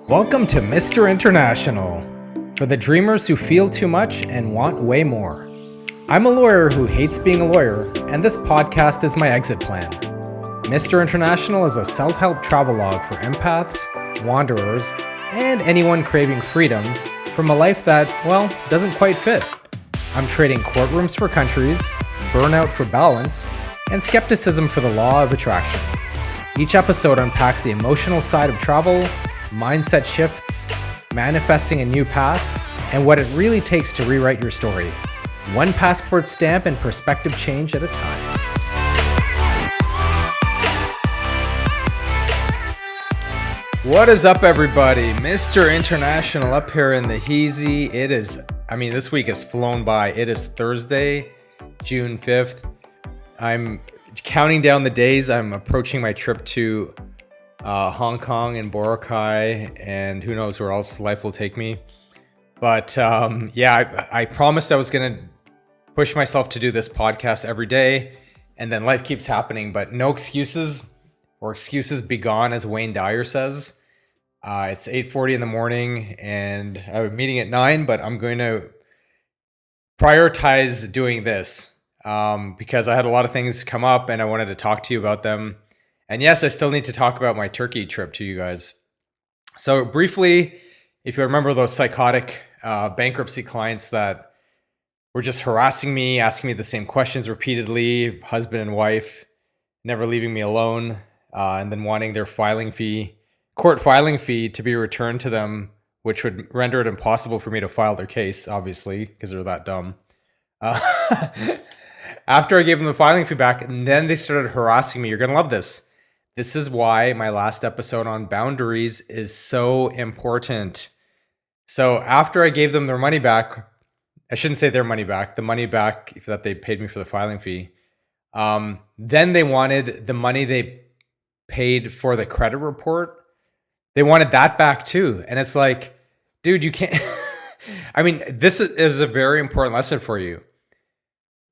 Welcome to Mr. International, for the dreamers who feel too much and want way more. I'm a lawyer who hates being a lawyer, and this podcast is my exit plan. Mr. International is a self-help travelogue for empaths, wanderers, and anyone craving freedom from a life that, well, doesn't quite fit. I'm trading courtrooms for countries, burnout for balance, and skepticism for the law of attraction. Each episode unpacks the emotional side of travel, mindset shifts, manifesting a new path, and what it really takes to rewrite your story. One passport stamp and perspective change at a time. What is up, everybody? Mr. International up here in the Heezy. This week has flown by. It is Thursday, June 5th. I'm counting down the days. I'm approaching my trip to Hong Kong and Boracay, and who knows where else life will take me. But I promised I was going to push myself to do this podcast every day, and then life keeps happening. But no excuses, or excuses be gone, as Wayne Dyer says. It's 8:40 in the morning, and I have a meeting at 9, but I'm going to prioritize doing this because I had a lot of things come up, and I wanted to talk to you about them. And yes, I still need to talk about my Turkey trip to you guys. So briefly, if you remember those psychotic bankruptcy clients that were just harassing me, asking me the same questions repeatedly, husband and wife, never leaving me alone, and then wanting their court filing fee to be returned to them, which would render it impossible for me to file their case, obviously, because they're that dumb. After I gave them the filing fee back, and then they started harassing me. You're going to love this. This is why my last episode on boundaries is so important. So after I gave them their money back, I shouldn't say their money back, the money back that they paid me for the filing fee. Then they wanted the money they paid for the credit report. They wanted that back too. And it's like, dude, you can't. This is a very important lesson for you.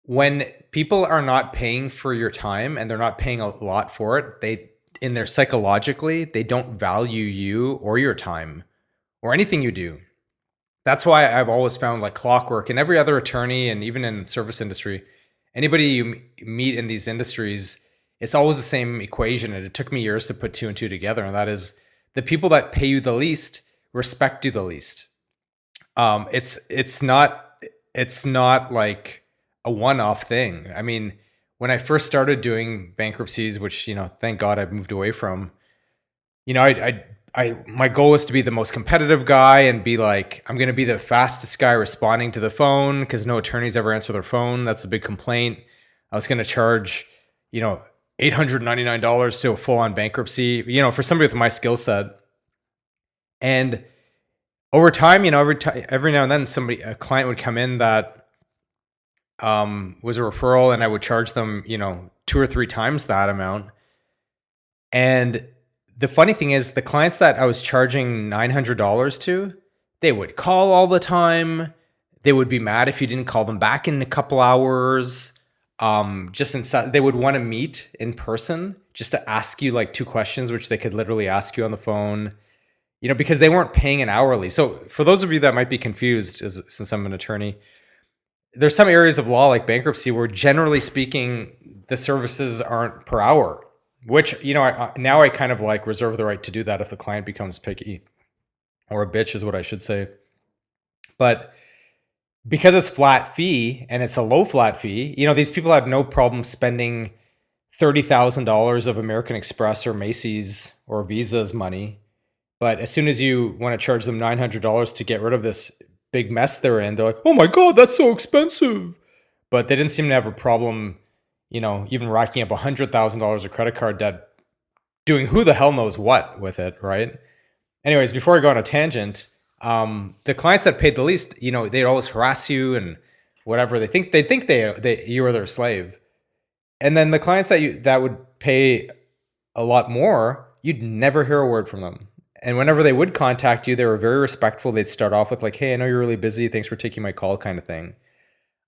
When people are not paying for your time and they're not paying a lot for it, psychologically, they don't value you or your time or anything you do. That's why I've always found, like clockwork, and every other attorney, and even in the service industry, anybody you meet in these industries, it's always the same equation. And it took me years to put two and two together. And that is, the people that pay you the least respect you the least. It's not like a one-off thing. I mean, when I first started doing bankruptcies, which, thank God I've moved away from, my goal was to be the most competitive guy and be like, I'm going to be the fastest guy responding to the phone because no attorneys ever answer their phone. That's a big complaint. I was going to charge, $899 to a full-on bankruptcy, for somebody with my skill set. And over time, every now and then a client would come in that was a referral, and I would charge them, 2 or 3 times that amount. And the funny thing is, the clients that I was charging $900 to, they would call all the time. They would be mad if you didn't call them back in a couple hours. They would want to meet in person just to ask you like 2 questions, which they could literally ask you on the phone, because they weren't paying an hourly. So for those of you that might be confused, since I'm an attorney, there's some areas of law like bankruptcy where, generally speaking, the services aren't per hour, which, now I kind of like reserve the right to do that if the client becomes picky, or a bitch is what I should say. But because it's flat fee, and it's a low flat fee, these people have no problem spending $30,000 of American Express or Macy's or Visa's money. But as soon as you want to charge them $900 to get rid of this big mess they're in, they're like, oh my God, that's so expensive. But they didn't seem to have a problem, even racking up $100,000 of credit card debt, doing who the hell knows what with it, right? Anyways, before I go on a tangent, the clients that paid the least, they'd always harass you and whatever. They think you are their slave. And then the clients that would pay a lot more, you'd never hear a word from them. And whenever they would contact you, they were very respectful. They'd start off with like, hey, I know you're really busy. Thanks for taking my call, kind of thing.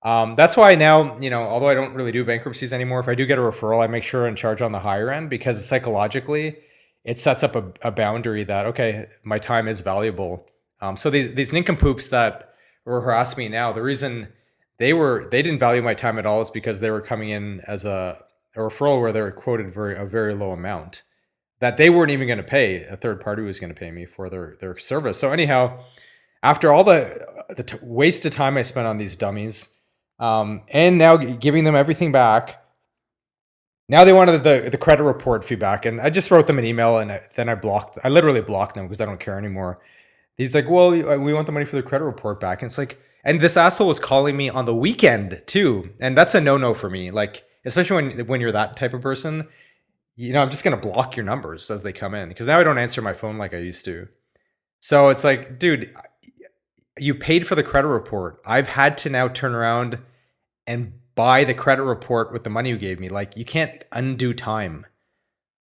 That's why now, although I don't really do bankruptcies anymore, if I do get a referral, I make sure and charge on the higher end because psychologically, it sets up a boundary that, okay, my time is valuable. So these nincompoops that were harassing me now, the reason they didn't value my time at all is because they were coming in as a referral where they were quoted a very low amount that they weren't even going to pay. A third party was going to pay me for their service. So anyhow, after all the waste of time I spent on these dummies, and now giving them everything back, now they wanted the credit report feedback, and I just wrote them an email, and then I literally blocked them because I don't care anymore. He's like, well, we want the money for the credit report back, and it's like, and this asshole was calling me on the weekend too, and that's a no for me. Like, especially when you're that type of person, I'm just gonna block your numbers as they come in because now I don't answer my phone like I used to. So it's like, dude, you paid for the credit report. I've had to now turn around and buy the credit report with the money you gave me. Like, you can't undo time.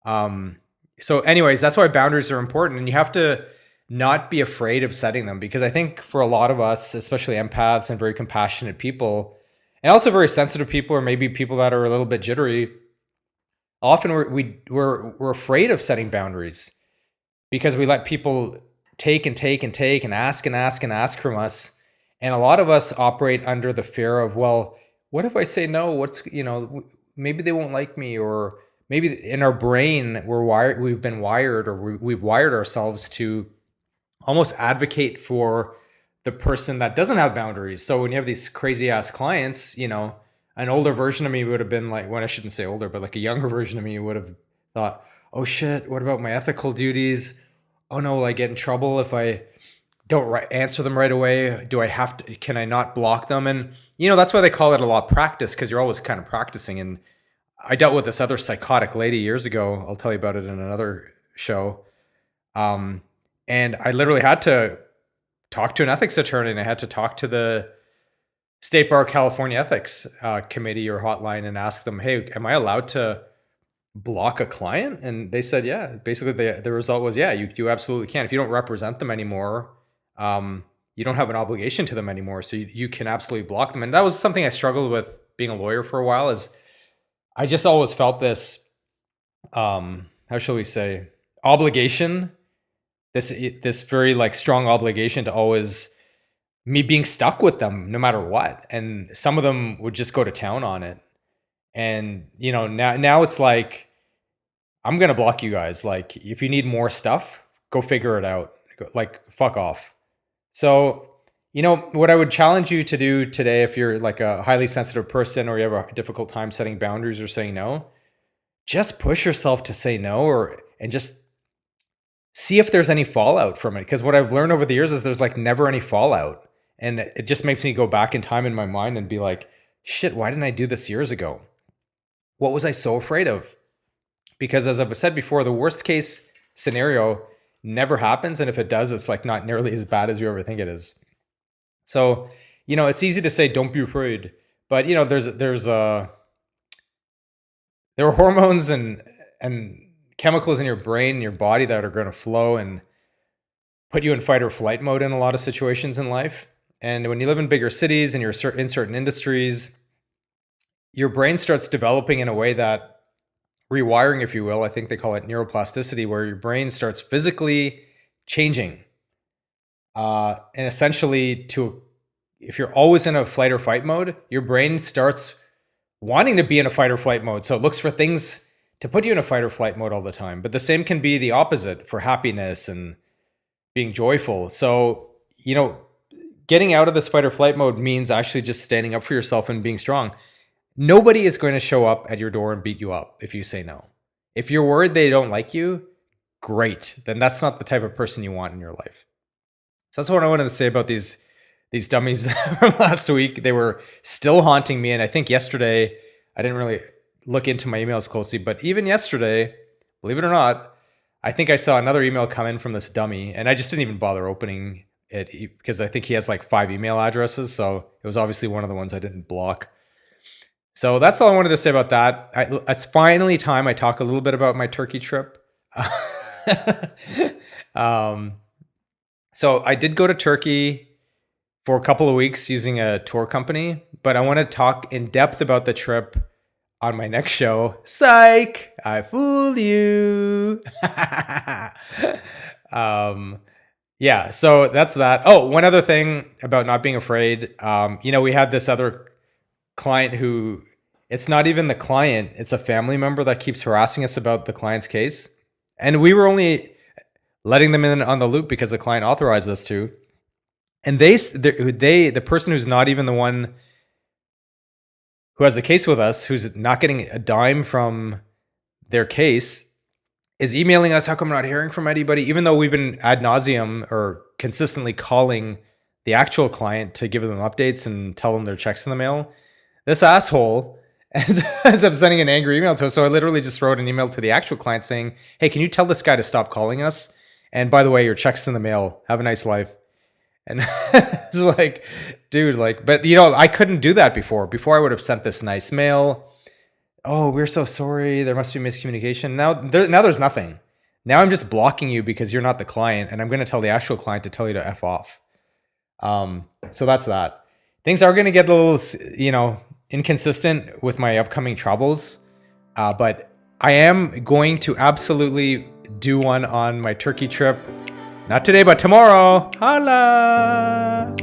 So anyways, that's why boundaries are important, and you have to not be afraid of setting them, because I think for a lot of us, especially empaths and very compassionate people, and also very sensitive people, or maybe people that are a little bit jittery, often we're afraid of setting boundaries because we let people take and take and take and ask and ask and ask from us. And a lot of us operate under the fear of, well, what if I say no? Maybe they won't like me, or maybe in our brain we've been wired, or we've wired ourselves to almost advocate for the person that doesn't have boundaries. So when you have these crazy ass clients, an older version of me would have been like, well, I shouldn't say older, but like a younger version of me would have thought, oh shit, what about my ethical duties? Oh no, will I get in trouble if I don't answer them right away? Can I not block them? And that's why they call it a lot of practice, because you're always kind of practicing. And I dealt with this other psychotic lady years ago. I'll tell you about it in another show. And I literally had to talk to an ethics attorney, and I had to talk to the State Bar California Ethics Committee or hotline and ask them, hey, am I allowed to block a client? And they said, yeah. Basically, the result was, yeah, you absolutely can. If you don't represent them anymore, you don't have an obligation to them anymore. So you can absolutely block them. And that was something I struggled with being a lawyer for a while, is I just always felt this, how shall we say, obligation, this very like strong obligation to always me being stuck with them no matter what. And some of them would just go to town on it. And, now it's like, I'm going to block you guys. Like, if you need more stuff, go figure it out. Like, fuck off. So, what I would challenge you to do today, if you're like a highly sensitive person or you have a difficult time setting boundaries or saying no, just push yourself to say no, and just see if there's any fallout from it. Because what I've learned over the years is there's like never any fallout. And it just makes me go back in time in my mind and be like, shit, why didn't I do this years ago? What was I so afraid of? Because as I've said before, the worst case scenario never happens. And if it does, it's like not nearly as bad as you ever think it is. So, it's easy to say, don't be afraid. But, there are hormones and chemicals in your brain and your body that are going to flow and put you in fight or flight mode in a lot of situations in life. And when you live in bigger cities and you're in certain industries, your brain starts developing in a way that rewiring, if you will, I think they call it neuroplasticity, where your brain starts physically changing. And essentially, if you're always in a flight or fight mode, your brain starts wanting to be in a fight or flight mode. So it looks for things to put you in a fight or flight mode all the time. But the same can be the opposite for happiness and being joyful. So, getting out of this fight or flight mode means actually just standing up for yourself and being strong. Nobody is going to show up at your door and beat you up if you say no. If you're worried they don't like you, great. Then that's not the type of person you want in your life. So that's what I wanted to say about these dummies from last week. They were still haunting me. And I think yesterday, I didn't really look into my emails closely, but even yesterday, believe it or not, I think I saw another email come in from this dummy, and I just didn't even bother opening it because I think he has like 5 email addresses. So it was obviously one of the ones I didn't block. So that's all I wanted to say about that. It's finally time I talk a little bit about my Turkey trip. So I did go to Turkey for a couple of weeks using a tour company, but I want to talk in depth about the trip on my next show. Psych! I fooled you. Yeah, so that's that. Oh, one other thing about not being afraid. We had this other client who, it's not even the client, it's a family member that keeps harassing us about the client's case. And we were only letting them in on the loop because the client authorized us to. And the person who's not even the one who has the case with us, who's not getting a dime from their case, is emailing us, how come we're not hearing from anybody, even though we've been ad nauseum or consistently calling the actual client to give them updates and tell them their checks in the mail. This asshole ends up sending an angry email to us. So I literally just wrote an email to the actual client saying, hey, can you tell this guy to stop calling us? And by the way, your check's in the mail. Have a nice life. And it's like, dude, but I couldn't do that before. Before I would have sent this nice mail. Oh, we're so sorry. There must be miscommunication. Now there's nothing. Now I'm just blocking you because you're not the client, and I'm going to tell the actual client to tell you to F off. So that's that. Things are going to get a little, inconsistent with my upcoming travels, but I am going to absolutely do one on my Turkey trip. Not today, but tomorrow. Holla!